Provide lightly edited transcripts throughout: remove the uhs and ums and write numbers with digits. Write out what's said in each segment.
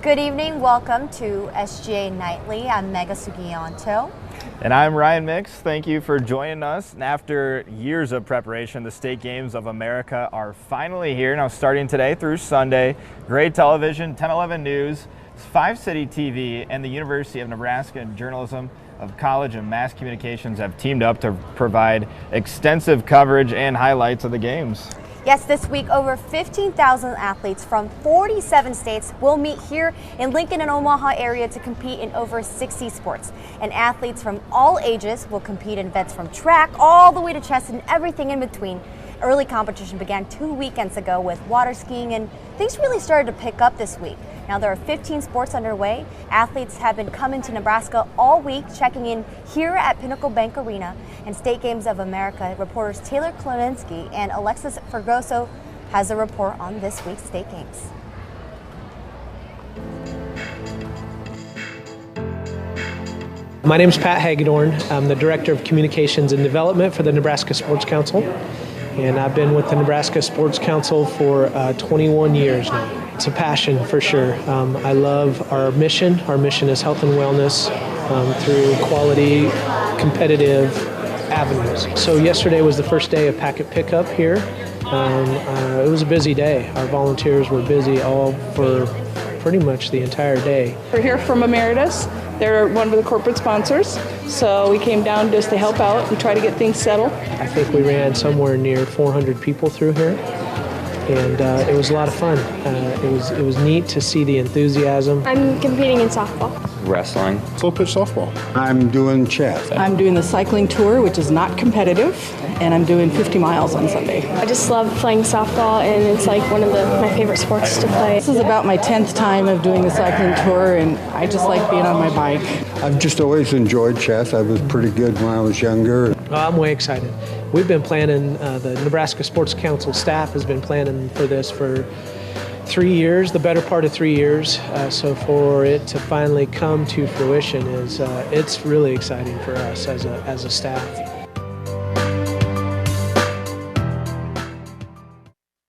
Good evening. Welcome to SGA Nightly. I'm Mega Sugianto. And I'm Ryan Mix. Thank you for joining us. And after years of preparation, the State Games of America are finally here. Now starting today through Sunday, Gray Television, 1011 News, 5 City TV, and the University of Nebraska Journalism of College and Mass Communications have teamed up to provide extensive coverage and highlights of the games. Yes, this week over 15,000 athletes from 47 states will meet here in Lincoln and Omaha area to compete in over 60 sports. And athletes from all ages will compete in events from track all the way to chess and everything in between. Early competition began 2 weekends ago with water skiing, and things really started to pick up this week. Now there are 15 sports underway. Athletes have been coming to Nebraska all week, checking in here at Pinnacle Bank Arena. And State Games of America reporters Taylor Kleminski and Alexis Fergoso has a report on this week's State Games. My name is Pat Hagedorn. I'm the Director of Communications and Development for the Nebraska Sports Council. And I've been with the Nebraska Sports Council for 21 years now. It's a passion for sure. I love our mission. Our mission is health and wellness through quality, competitive avenues. So yesterday was the first day of packet pickup here. It was a busy day. Our volunteers were busy all for pretty much the entire day. We're here from Emeritus. They're one of the corporate sponsors, so we came down just to help out and try to get things settled. I think we ran somewhere near 400 people through here, and it was a lot of fun. It was neat to see the enthusiasm. I'm competing in softball. Wrestling. Slow pitch softball. I'm doing chess. I'm doing the cycling tour, which is not competitive, and I'm doing 50 miles on Sunday. I just love playing softball, and it's like one of my favorite sports to play. This is about my 10th time of doing the cycling tour, and I just like being on my bike. I've just always enjoyed chess. I was pretty good when I was younger. I'm way excited. We've been planning, the Nebraska Sports Council staff has been planning for this for 3 years, the better part of 3 years. So for it to finally come to fruition it's really exciting for us as a staff.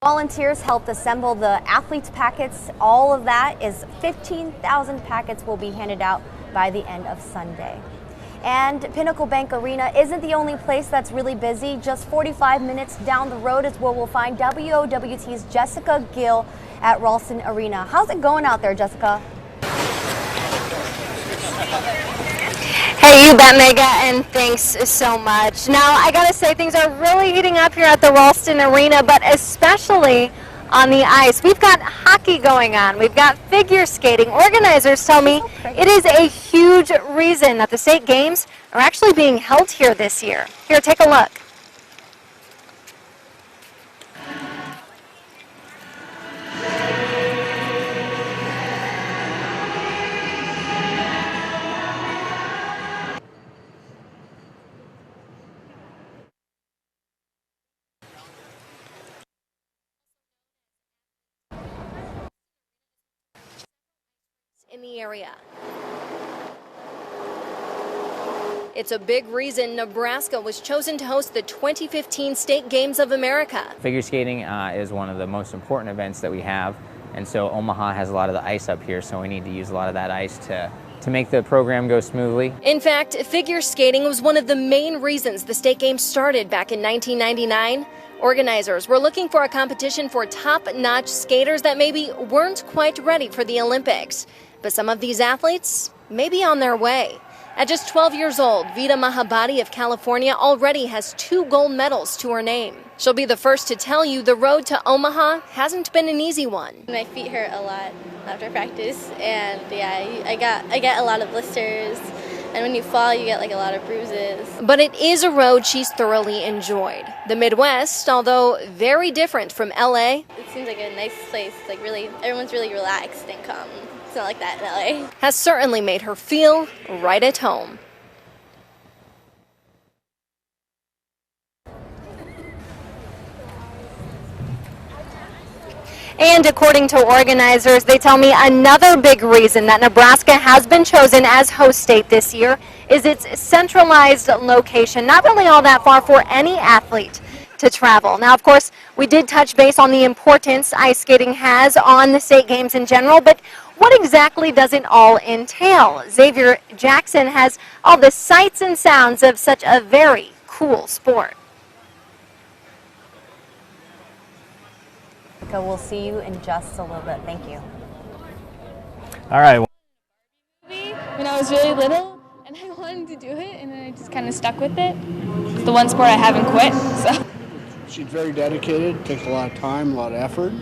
Volunteers helped assemble the athletes' packets. All of that is 15,000 packets will be handed out by the end of Sunday. And Pinnacle Bank Arena isn't the only place that's really busy. Just 45 minutes down the road is where we'll find WOWT's Jessica Gill at Ralston Arena. How's it going out there, Jessica? Hey, you bet, Mega, and thanks so much. Now, I gotta say, things are really heating up here at the Ralston Arena, but especially on the ice. We've got hockey going on. We've got figure skating. Organizers tell me it is a huge reason that the State Games are actually being held here this year. Here, take a look. In the area. It's a big reason Nebraska was chosen to host the 2015 State Games of America. Figure skating is one of the most important events that we have, and so Omaha has a lot of the ice up here, so we need to use a lot of that ice to make the program go smoothly. In fact, figure skating was one of the main reasons the State Games started back in 1999. Organizers were looking for a competition for top-notch skaters that maybe weren't quite ready for the Olympics. But some of these athletes may be on their way. At just 12 years old, Vida Mahabadi of California already has 2 gold medals to her name. She'll be the first to tell you the road to Omaha hasn't been an easy one. My feet hurt a lot after practice, and yeah, I get a lot of blisters, and when you fall, you get like a lot of bruises. But it is a road she's thoroughly enjoyed. The Midwest, although very different from LA, It seems like a nice place. Like really, everyone's really relaxed and calm. It's not like that in LA. has certainly made her feel right at home. And according to organizers, they tell me another big reason that Nebraska has been chosen as host state this year is its centralized location, not really all that far for any athlete to travel. Now, of course, we did touch base on the importance ice skating has on the state games in general, but what exactly does it all entail? Xavier Jackson has all the sights and sounds of such a very cool sport. So we'll see you in just a little bit. Thank you. All right. When I was really little, and I wanted to do it, and then I just kind of stuck with it. It's the one sport I haven't quit. So. She's very dedicated. Takes a lot of time, a lot of effort.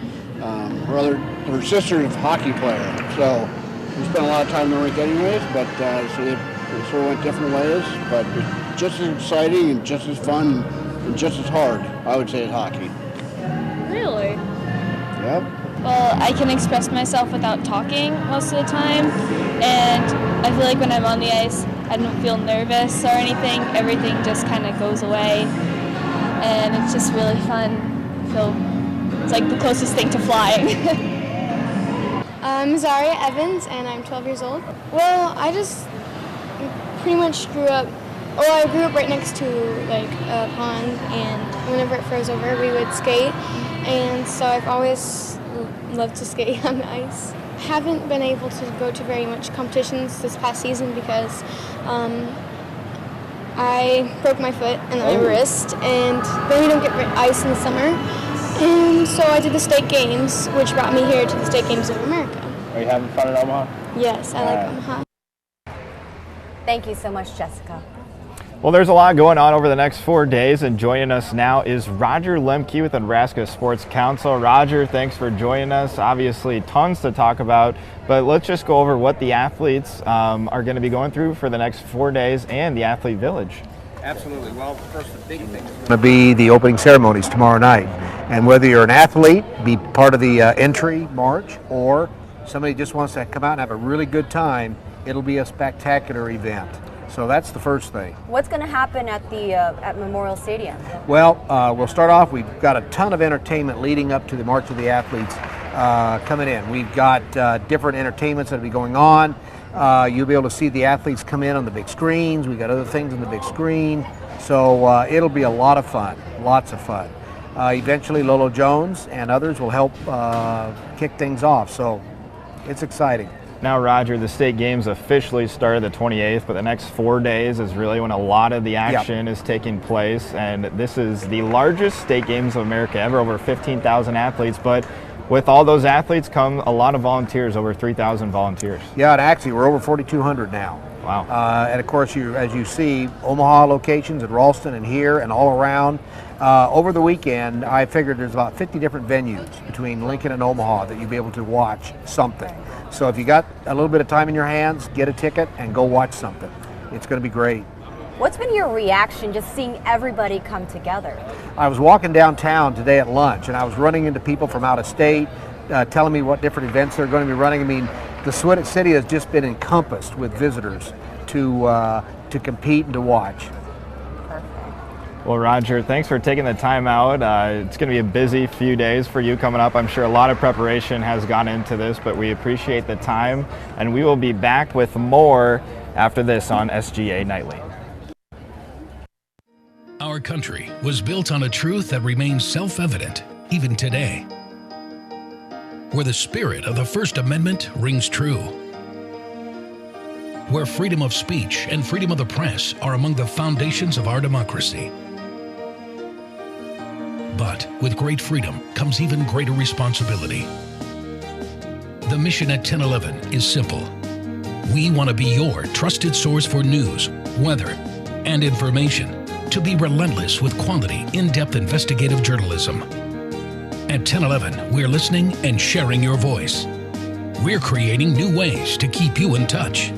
Her sister is a hockey player, so we spent a lot of time in the rink anyways. But so it sort of went different ways. But it's just as exciting and just as fun and just as hard, I would say, as hockey. Really? Yep. Well, I can express myself without talking most of the time, and I feel like when I'm on the ice, I don't feel nervous or anything. Everything just kind of goes away, and it's just really fun. So it's like the closest thing to flying. I'm Zaria Evans, and I'm 12 years old. Well, I just pretty much grew up. Well, I grew up right next to like a pond, and whenever it froze over, we would skate. And so I've always loved to skate on the ice. Haven't been able to go to very much competitions this past season because I broke my foot and my wrist, and then we don't get ice in the summer. And so I did the state games, which brought me here to the state games of America. Are you having fun at Omaha? Yes, I like Omaha. Thank you so much, Jessica. Well, there's a lot going on over the next 4 days, and joining us now is Roger Lemke with the Nebraska Sports Council. Roger, thanks for joining us. Obviously, tons to talk about, but let's just go over what the athletes are going to be going through for the next 4 days and the Athlete Village. Absolutely. Well, first, the big thing is going to be the opening ceremonies tomorrow night. And whether you're an athlete, be part of the entry march, or somebody just wants to come out and have a really good time, it'll be a spectacular event. So that's the first thing. What's going to happen at the at Memorial Stadium? Well, we'll start off. We've got a ton of entertainment leading up to the March of the Athletes coming in. We've got different entertainments that will be going on. You'll be able to see the athletes come in on the big screens. We've got other things on the big screen. So it'll be a lot of fun, lots of fun. Eventually, Lolo Jones and others will help kick things off. So it's exciting. Now, Roger, the state games officially started the 28th, but the next 4 days is really when a lot of the action is taking place. And this is the largest state games of America ever, over 15,000 athletes. But with all those athletes come a lot of volunteers, over 3,000 volunteers. Yeah, and actually we're over 4,200 now. Wow. And of course, as you see, Omaha locations at Ralston and here and all around. Over the weekend, I figured there's about 50 different venues between Lincoln and Omaha that you'll be able to watch something. So if you got a little bit of time in your hands, get a ticket and go watch something. It's going to be great. What's been your reaction just seeing everybody come together? I was walking downtown today at lunch, and I was running into people from out of state telling me what different events they're going to be running. I mean, the Swinnett City has just been encompassed with visitors to compete and to watch. Well, Roger, thanks for taking the time out. It's going to be a busy few days for you coming up. I'm sure a lot of preparation has gone into this, but we appreciate the time, and we will be back with more after this on SGA Nightly. Our country was built on a truth that remains self-evident even today, where the spirit of the First Amendment rings true, where freedom of speech and freedom of the press are among the foundations of our democracy. But with great freedom comes even greater responsibility. The mission at 1011 is simple. We want to be your trusted source for news, weather, and information, to be relentless with quality, in-depth investigative journalism. At 1011, we're listening and sharing your voice. We're creating new ways to keep you in touch,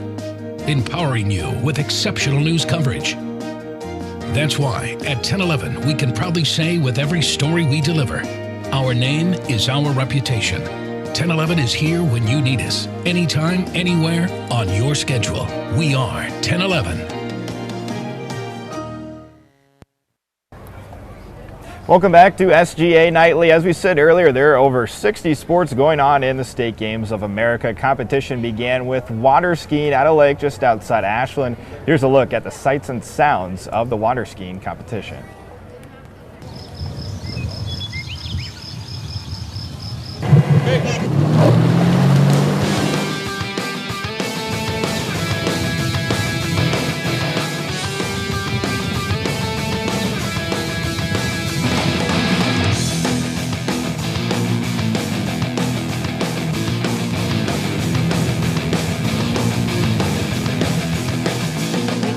empowering you with exceptional news coverage. That's why at 1011 we can proudly say with every story we deliver, our name is our reputation. 1011 is here when you need us, anytime, anywhere, on your schedule. We are 1011. Welcome back to SGA Nightly. As we said earlier, there are over 60 sports going on in the State Games of America. Competition began with water skiing at a lake just outside Ashland. Here's a look at the sights and sounds of the water skiing competition.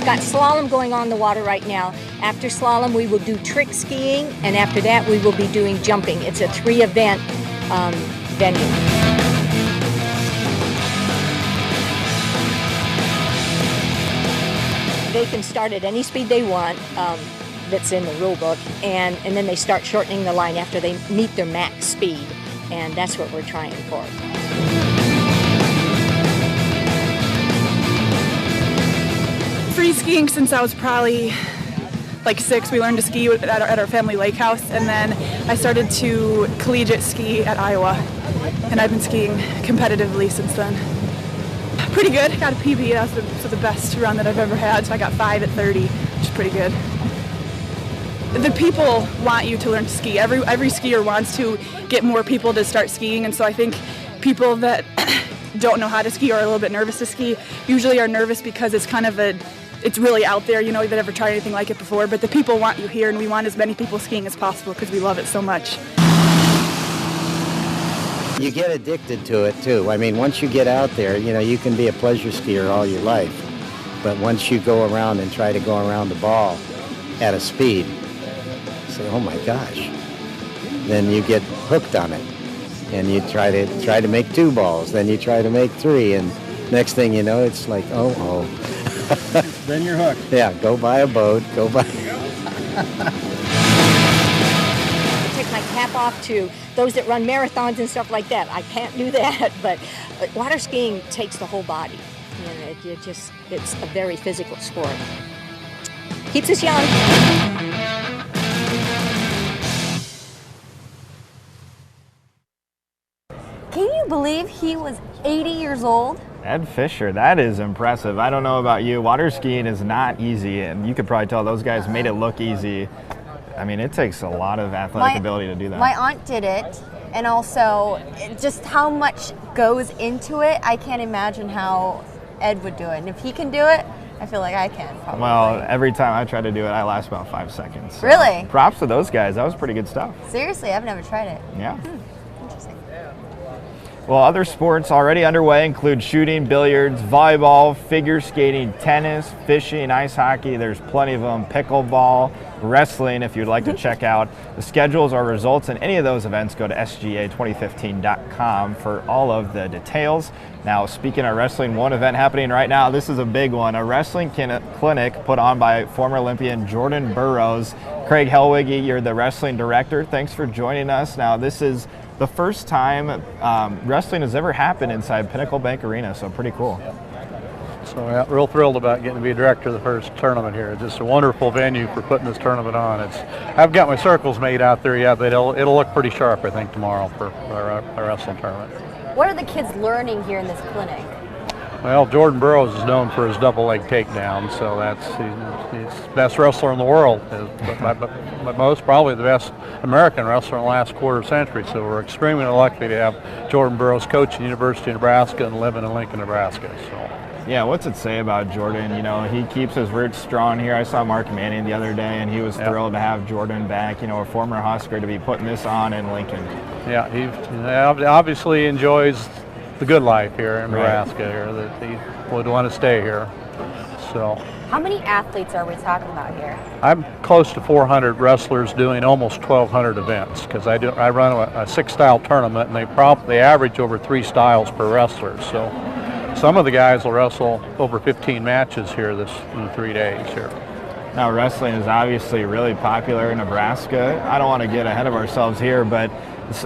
got slalom going on in the water right now. After slalom, we will do trick skiing, and after that, we will be doing jumping. It's a 3-event venue. They can start at any speed they want that's in the rule book, and then they start shortening the line after they meet their max speed, and that's what we're trying for. Free skiing since I was probably like 6. We learned to ski at our family lake house, and then I started to collegiate ski at Iowa, and I've been skiing competitively since then. Pretty good. Got a PB. That's the best run that I've ever had. So I got 5 at 30, which is pretty good. The people want you to learn to ski. Every skier wants to get more people to start skiing, and so I think people that don't know how to ski or are a little bit nervous to ski usually are nervous because it's kind of it's really out there. You know, they've never tried anything like it before. But the people want you here, and we want as many people skiing as possible because we love it so much. You get addicted to it too. I mean, once you get out there, you know, you can be a pleasure skier all your life. But once you go around and try to go around the ball at a speed, say, oh my gosh, then you get hooked on it. And you try to make 2 balls, then you try to make 3, and next thing you know, it's like, oh. Then you're hooked. Yeah, go buy a boat, go buy... Take my cap off to those that run marathons and stuff like that. I can't do that, but water skiing takes the whole body. You know, it's a very physical sport. Keeps us young. Can you believe he was 80 years old? Ed Fisher, that is impressive. I don't know about you. Water skiing is not easy, and you could probably tell those guys made it look easy. I mean, it takes a lot of athletic ability to do that. My aunt did it, and also just how much goes into it. I can't imagine how Ed would do it. And if he can do it, I feel like I can, probably. Well, every time I try to do it, I last about 5 seconds. So really? Props to those guys. That was pretty good stuff. Seriously, I've never tried it. Yeah. Interesting. Well, other sports already underway include shooting, billiards, volleyball, figure skating, tennis, fishing, ice hockey. There's plenty of them. Pickleball, wrestling, if you'd like to check out the schedules or results in any of those events, go to sga2015.com for all of the details. Now, speaking of wrestling, one event happening right now, this is a big one, a wrestling clinic put on by former Olympian Jordan Burroughs. Craig Helwig, you're the wrestling director. Thanks for joining us. Now, this is the first time wrestling has ever happened inside Pinnacle Bank Arena, so pretty cool. So yeah, real thrilled about getting to be a director of the first tournament here. It's just a wonderful venue for putting this tournament on. I've got my circles made out there yet, but it'll look pretty sharp, I think, tomorrow for our wrestling tournament. What are the kids learning here in this clinic? Well, Jordan Burroughs is known for his double leg takedown, so he's the best wrestler in the world, but most probably the best American wrestler in the last quarter century. So we're extremely lucky to have Jordan Burroughs coach at the University of Nebraska and living in Lincoln, Nebraska. So. Yeah, what's it say about Jordan? You know, he keeps his roots strong here. I saw Mark Manning the other day, and he was thrilled to have Jordan back, you know, a former Husker, to be putting this on in Lincoln. Yeah, he obviously enjoys the good life here in Nebraska here, that he would want to stay here. So. How many athletes are we talking about here? I'm close to 400 wrestlers doing almost 1,200 events, because I run a 6-style tournament, and they average over 3 styles per wrestler. So some of the guys will wrestle over 15 matches here in 3 days here. Now, wrestling is obviously really popular in Nebraska. I don't want to get ahead of ourselves here, but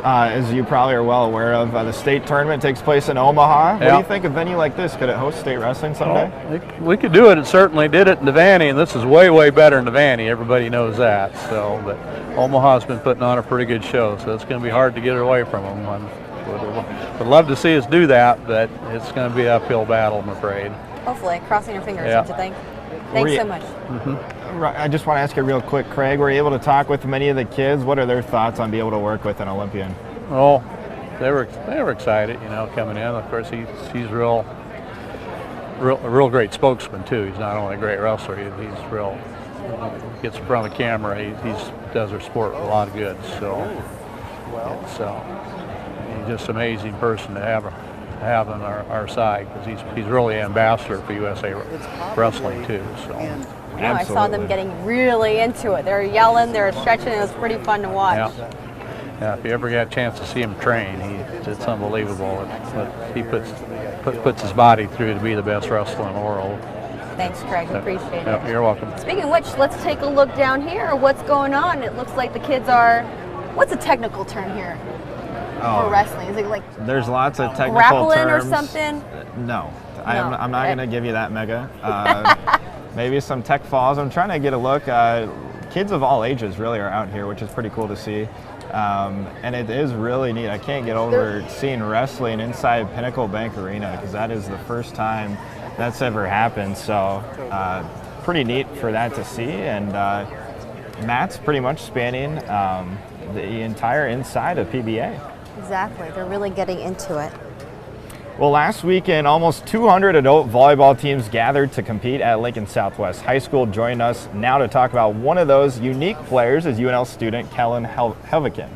as you probably are well aware of, the state tournament takes place in Omaha. What do you think of a venue like this? Could it host state wrestling someday? Well, we could do it. It certainly did it in Devaney, and this is way, way better than Devaney. Everybody knows that. So, but Omaha's been putting on a pretty good show, so it's going to be hard to get it away from them. Would love to see us do that, but it's going to be an uphill battle, I'm afraid. Hopefully, crossing your fingers, don't you think? Thanks so much. I just want to ask you real quick, Craig, were you able to talk with many of the kids? What are their thoughts on being able to work with an Olympian? Oh, they were excited, you know, coming in. Of course, he's a real great spokesman too. He's not only a great wrestler, he's real. He gets in front of the camera. He does our sport a lot of good. So it's he's just an amazing person to have have on our side, because he's really an ambassador for USA Wrestling too. So. Yeah, I saw them getting really into it. They're yelling, they're stretching. It was pretty fun to watch. Yeah, if you ever get a chance to see him train, it's unbelievable. He puts his body through to be the best wrestler in the world. Thanks, Craig. Appreciate it. You're welcome. Speaking of which, let's take a look down here. What's going on? It looks like the kids are, what's a technical term here for wrestling? Is it like there's lots of technical grappling terms. or something? No. I'm not going to give you that, Mega. Maybe some tech falls. I'm trying to get a look. Kids of all ages really are out here, which is pretty cool to see. And it is really neat. I can't get over seeing wrestling inside Pinnacle Bank Arena, because that is the first time that's ever happened. So pretty neat for that to see. And Matt's pretty much spanning the entire inside of PBA. Exactly. They're really getting into it. Well, last weekend, almost 200 adult volleyball teams gathered to compete at Lincoln Southwest High School. Joining us now to talk about one of those unique players is UNL student Kellen Helvikin.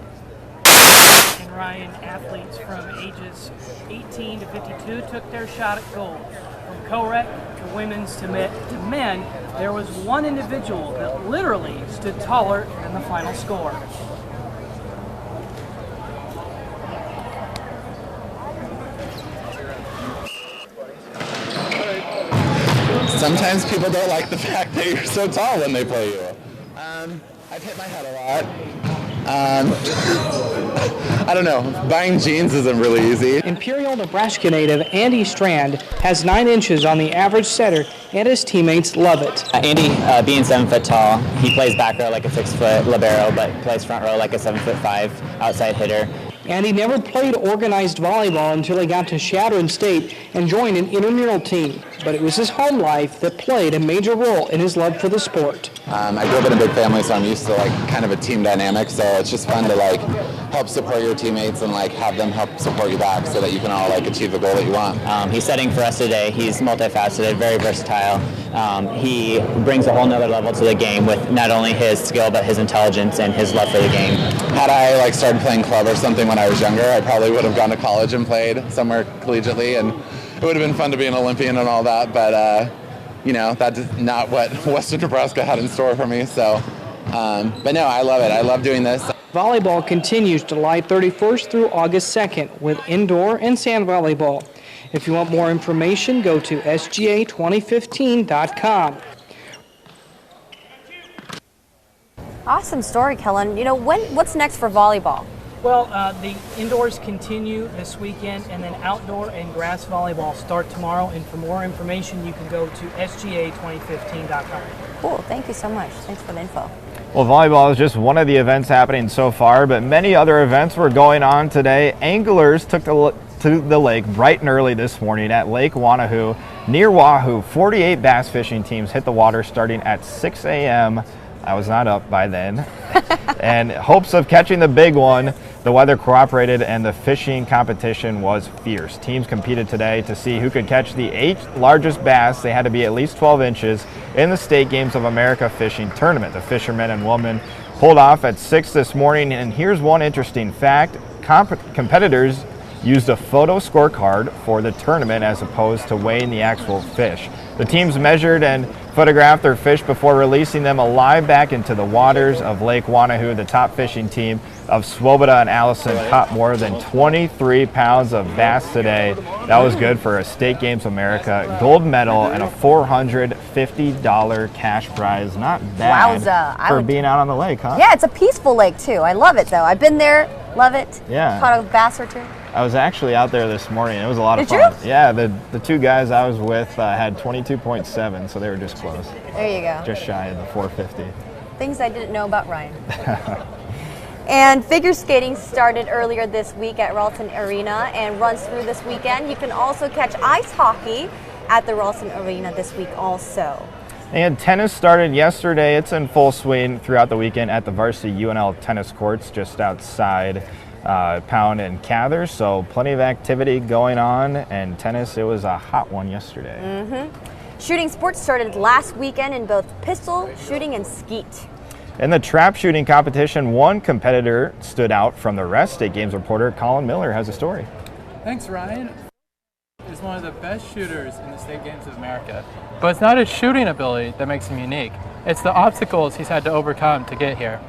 And Ryan, athletes from ages 18 to 52 took their shot at gold. From co-rec to women's to men, there was one individual that literally stood taller than the final score. Sometimes people don't like the fact that you're so tall when they play you. I've hit my head a lot. I don't know, buying jeans isn't really easy. Imperial, Nebraska native Andy Strand has 9 inches on the average setter, and his teammates love it. Andy, being 7 foot tall, he plays back row like a 6 foot libero, but plays front row like a 7'5" outside hitter. And he never played organized volleyball until he got to Chadron State and joined an intramural team. But it was his home life that played a major role in his love for the sport. I grew up in a big family, so I'm used to kind of a team dynamic. So it's just fun to help support your teammates and have them help support you back, so that you can all achieve the goal that you want. He's setting for us today. He's multifaceted, very versatile. He brings a whole nother level to the game with not only his skill but his intelligence and his love for the game. Had I started playing club or something when I was younger, I probably would have gone to college and played somewhere collegiately, and it would have been fun to be an Olympian and all that, but that's not what Western Nebraska had in store for me. So, but no, I love it. I love doing this. Volleyball continues July 31st through August 2nd with indoor and sand volleyball. If you want more information, go to sga2015.com. Awesome story, Kellen. What's next for volleyball? Well, the indoors continue this weekend, and then outdoor and grass volleyball start tomorrow. And for more information, you can go to sga2015.com. Cool. Thank you so much. Thanks for the info. Well, volleyball is just one of the events happening so far, but many other events were going on today. Anglers took to the lake bright and early this morning at Lake Wanahoo. Near Wahoo, 48 bass fishing teams hit the water starting at 6 a.m. I was not up by then. And hopes of catching the big one. The weather cooperated and the fishing competition was fierce. Teams competed today to see who could catch the 8 largest bass. They had to be at least 12 inches in the State Games of America fishing tournament. The fishermen and women pulled off at 6 this morning. And here's one interesting fact. Competitors used a photo scorecard for the tournament as opposed to weighing the actual fish. The teams measured and photographed their fish before releasing them alive back into the waters of Lake Wanahoo. The top fishing team of Swoboda and Allison caught more than 23 pounds of bass today. That was good for a State Games America gold medal and a $450 cash prize. Not bad. Wowza. For being out on the lake, huh? Yeah, it's a peaceful lake too. I love it though. I've been there, love it. Yeah. Caught a bass or two. I was actually out there this morning. It was a lot of Did fun. you? Yeah, the 2 guys I was with had 22.7, so they were just close. There you go. Just shy of the 450. Things I didn't know about Ryan. And figure skating started earlier this week at Ralston Arena and runs through this weekend. You can also catch ice hockey at the Ralston Arena this week also. And tennis started yesterday. It's in full swing throughout the weekend at the varsity UNL tennis courts just outside Pound and Cather. So plenty of activity going on, and tennis, it was a hot one yesterday. Shooting sports started last weekend in both pistol shooting and skeet. In the trap shooting competition, one competitor stood out from the rest. State Games reporter Colin Miller has a story. Thanks, Ryan. is one of the best shooters in the State Games of America. But it's not his shooting ability that makes him unique. It's the obstacles he's had to overcome to get here.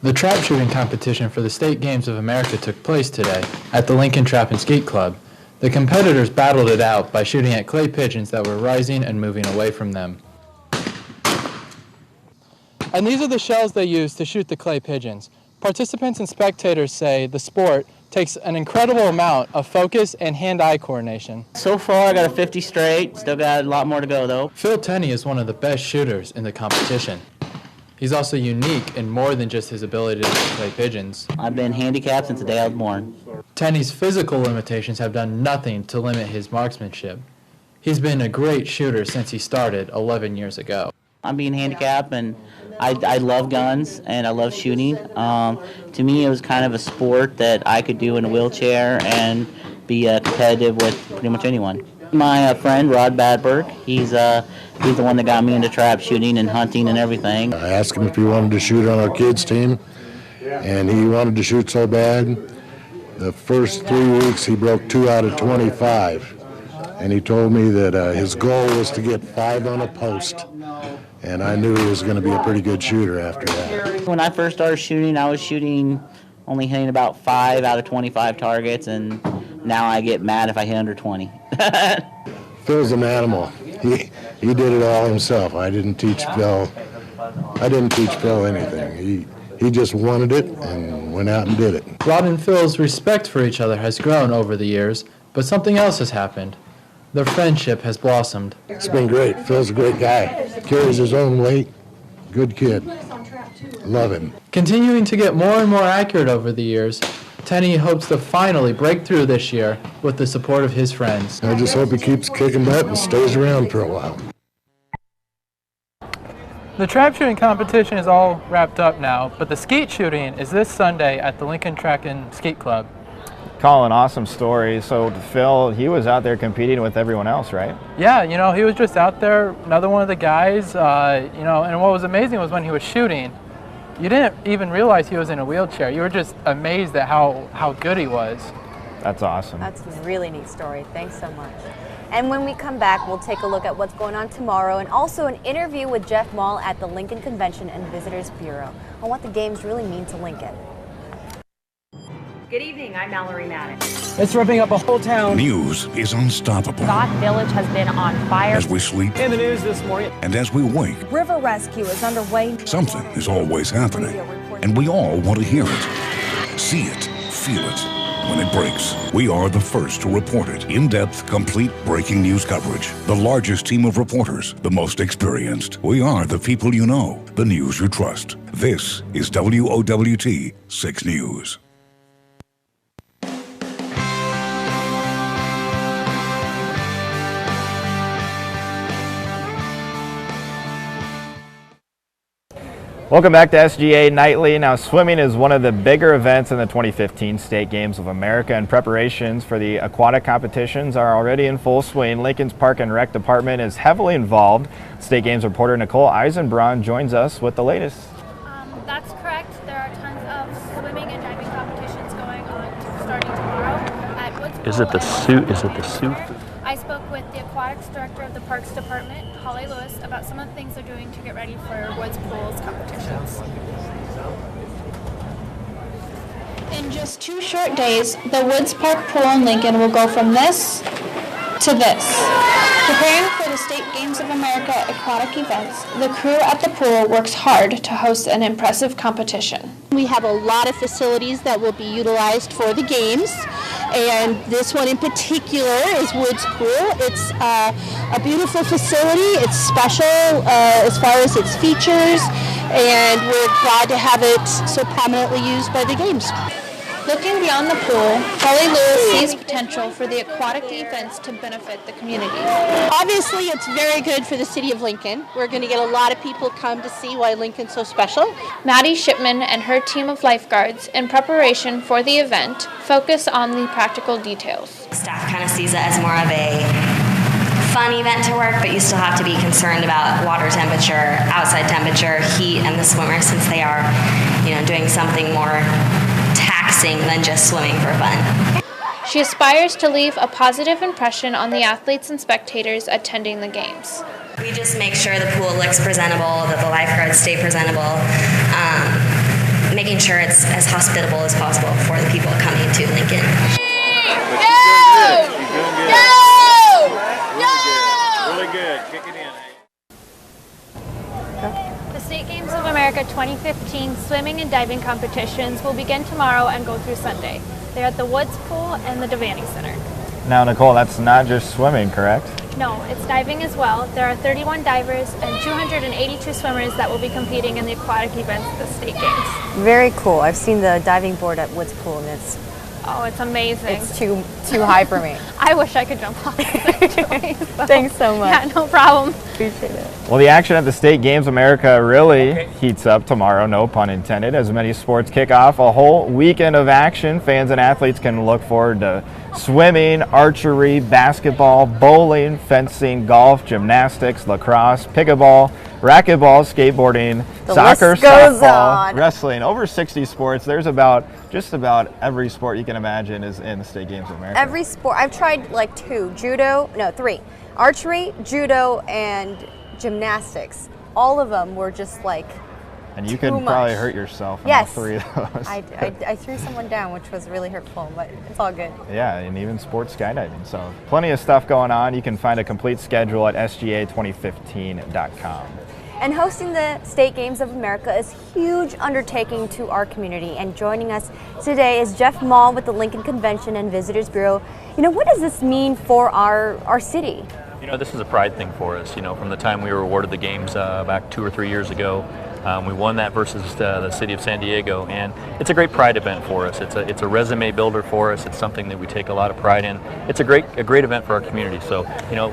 The trap shooting competition for the State Games of America took place today at the Lincoln Trap and Skeet Club. The competitors battled it out by shooting at clay pigeons that were rising and moving away from them. And these are the shells they use to shoot the clay pigeons. Participants and spectators say the sport takes an incredible amount of focus and hand-eye coordination. So far I got a 50 straight, still got a lot more to go though. Phil Tenney is one of the best shooters in the competition. He's also unique in more than just his ability to shoot clay pigeons. I've been handicapped since the day I was born. Tenney's physical limitations have done nothing to limit his marksmanship. He's been a great shooter since he started 11 years ago. I'm being handicapped and I love guns and I love shooting. To me it was kind of a sport that I could do in a wheelchair and be competitive with pretty much anyone. My friend Rod Badberg, he's the one that got me into trap shooting and hunting and everything. I asked him if he wanted to shoot on our kids team, and he wanted to shoot so bad. The first 3 weeks he broke 2 out of 25, and he told me that his goal was to get 5 on a post, and I knew he was going to be a pretty good shooter after that. When I first started shooting, I was shooting only hitting about 5 out of 25 targets, and now I get mad if I hit under 20. Phil's an animal. He did it all himself. I didn't teach Phil anything. He just wanted it and went out and did it. Rod and Phil's respect for each other has grown over the years, but something else has happened. Their friendship has blossomed. It's been great. Phil's a great guy. Carries his own weight. Good kid. Love him. Continuing to get more and more accurate over the years, Tenney hopes to finally break through this year with the support of his friends. I just hope he keeps kicking butt and stays around for a while. The trap shooting competition is all wrapped up now, but the skeet shooting is this Sunday at the Lincoln Track and Skeet Club. Colin, awesome story. So Phil, he was out there competing with everyone else, right? Yeah, you know, he was just out there, another one of the guys, you know, and what was amazing was when he was shooting, you didn't even realize he was in a wheelchair. You were just amazed at how good he was. That's awesome. That's a really neat story. Thanks so much. And when we come back, we'll take a look at what's going on tomorrow and also an interview with Jeff Maul at the Lincoln Convention and Visitors Bureau on what the games really mean to Lincoln. Good evening, I'm Mallory Maddox. It's ripping up a whole town. News is unstoppable. Scott Village has been on fire. As we sleep. In the news this morning. And as we wake. River rescue is underway. Something is always happening. And we all want to hear it. See it. Feel it. When it breaks, we are the first to report it. In-depth, complete breaking news coverage. The largest team of reporters. The most experienced. We are the people you know. The news you trust. This is WOWT 6 News. Welcome back to SGA Nightly. Now, swimming is one of the bigger events in the 2015 State Games of America, and preparations for the aquatic competitions are already in full swing. Lincoln's Park and Rec Department is heavily involved. State Games reporter Nicole Eisenbraun joins us with the latest. That's correct. There are tons of swimming and diving competitions going on starting tomorrow at Woods Pool. Is it the suit? Is it the suit? I spoke with the aquatics director of the Parks Department, Holly Lewis, about some of the things they're doing to get ready for Woods Pool's competitions. In just 2 short days, the Woods Park Pool in Lincoln will go from this to this. Preparing for the State Games of America aquatic events, the crew at the pool works hard to host an impressive competition. We have a lot of facilities that will be utilized for the games, and this one in particular is Woods Pool. It's a beautiful facility. It's special as far as its features, and we're glad to have it so prominently used by the games. Looking beyond the pool, Holly Lewis sees potential for the aquatic events to benefit the community. Obviously, it's very good for the city of Lincoln. We're going to get a lot of people come to see why Lincoln's so special. Maddie Shipman and her team of lifeguards, in preparation for the event, focus on the practical details. Staff kind of sees it as more of a fun event to work, but you still have to be concerned about water temperature, outside temperature, heat, and the swimmers, since they are, doing something more relaxing than just swimming for fun. She aspires to leave a positive impression on the athletes and spectators attending the games. We just make sure the pool looks presentable, that the lifeguards stay presentable, making sure it's as hospitable as possible for the people coming to Lincoln. Really good. Kick it in. The State Games of America 2015 swimming and diving competitions will begin tomorrow and go through Sunday. They're at the Woods Pool and the Devaney Center. Now, Nicole, that's not just swimming, correct? No, it's diving as well. There are 31 divers and 282 swimmers that will be competing in the aquatic events at the State Games. Very cool. I've seen the diving board at Woods Pool, and it's amazing. It's too high for me. I wish I could jump off this actually. So, thanks so much. Yeah, no problem. Appreciate it. Well, the action at the State Games America really heats up tomorrow, no pun intended, as many sports kick off. A whole weekend of action. Fans and athletes can look forward to swimming, archery, basketball, bowling, fencing, golf, gymnastics, lacrosse, pickleball, racquetball, skateboarding, soccer, softball, wrestling. Over 60 sports. There's just about every sport you can imagine is in the State Games of America. Every sport. I've tried like three. Archery, judo, and gymnastics. All of them were just like and you could probably hurt yourself in all three of those. I threw someone down, which was really hurtful, but it's all good. Yeah, and even sports skydiving. So plenty of stuff going on. You can find a complete schedule at sga2015.com. And hosting the State Games of America is a huge undertaking to our community. And joining us today is Jeff Mall with the Lincoln Convention and Visitors Bureau. What does this mean for our city? This is a pride thing for us. From the time we were awarded the games back 2 or 3 years ago, we won that versus the city of San Diego, and it's a great pride event for us. It's a resume builder for us. It's something that we take a lot of pride in. It's a great event for our community. So,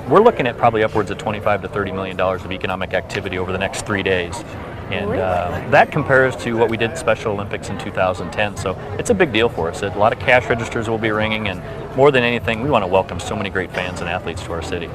we're looking at probably upwards of $25 to $30 million of economic activity over the next 3 days. And that compares to what we did at Special Olympics in 2010. So it's a big deal for us. A lot of cash registers will be ringing, and more than anything, we want to welcome so many great fans and athletes to our city.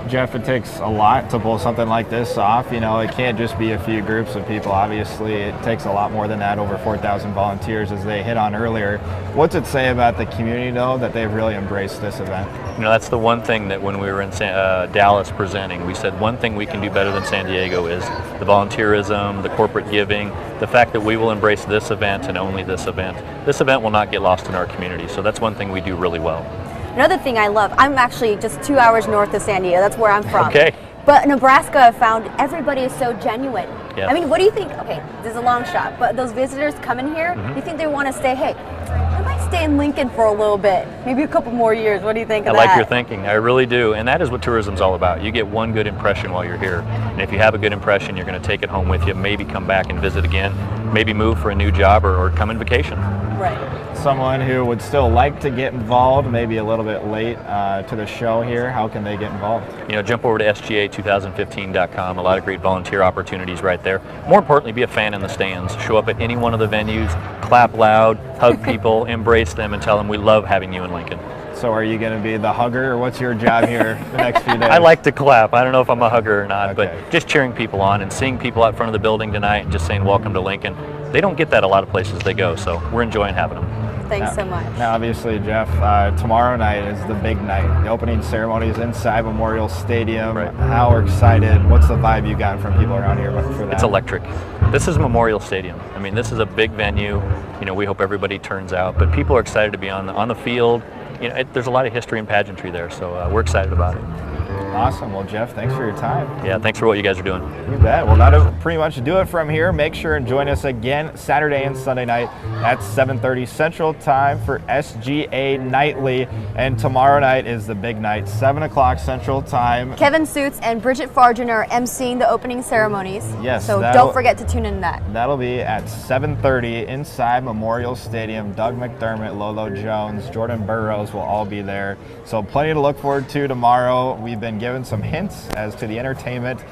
Jeff, it takes a lot to pull something like this off. It can't just be a few groups of people. Obviously, it takes a lot more than that, over 4,000 volunteers, as they hit on earlier. What's it say about the community, though, that they've really embraced this event? That's the one thing that when we were in Dallas presenting, we said one thing we can do better than San Diego is the volunteerism, the corporate giving, the fact that we will embrace this event and only this event. This event will not get lost in our community, so that's one thing we do really well. Another thing I love, I'm actually just 2 hours north of San Diego. That's where I'm from. Okay. But Nebraska, I found everybody is so genuine. Yeah. What do you think? Okay, this is a long shot, but those visitors coming here, do you think they want to stay, hey, I might stay in Lincoln for a little bit, maybe a couple more years. What do you think of that? I like your thinking. I really do. And that is what tourism's all about. You get one good impression while you're here. And if you have a good impression, you're going to take it home with you, maybe come back and visit again, maybe move for a new job or come on vacation. Right. Someone who would still like to get involved, maybe a little bit late to the show here, how can they get involved? Jump over to sga2015.com. A lot of great volunteer opportunities right there. More importantly, be a fan in the stands. Show up at any one of the venues, clap loud, hug people, embrace them, and tell them we love having you in Lincoln. So are you going to be the hugger, or what's your job here the next few days? I like to clap. I don't know if I'm a hugger or not, but just cheering people on and seeing people out front of the building tonight and just saying welcome to Lincoln. They don't get that a lot of places they go, so we're enjoying having them. Thanks so much. Now, obviously, Jeff, tomorrow night is the big night. The opening ceremony is inside Memorial Stadium. Right. How excited? What's the vibe you got from people around here for that? It's electric. This is Memorial Stadium. This is a big venue. We hope everybody turns out, but people are excited to be on the field. There's a lot of history and pageantry there, so we're excited about it. Awesome. Well, Jeff, thanks for your time. Yeah, thanks for what you guys are doing. You bet. Well, that'll pretty much do it from here. Make sure and join us again Saturday and Sunday night at 7:30 Central Time for SGA Nightly. And tomorrow night is the big night, 7 o'clock Central Time. Kevin Suits and Bridget Fargen are emceeing the opening ceremonies. Yes. So don't forget to tune in to that. That'll be at 7:30 inside Memorial Stadium. Doug McDermott, Lolo Jones, Jordan Burroughs will all be there. So plenty to look forward to tomorrow. We've been given some hints as to the entertainment,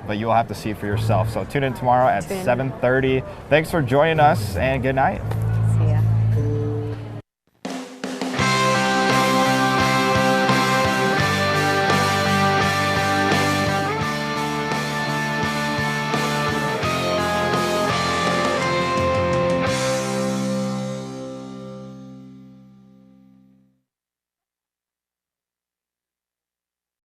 but you'll have to see for yourself. So tune in tomorrow at 7:30. Thanks for joining us, and good night.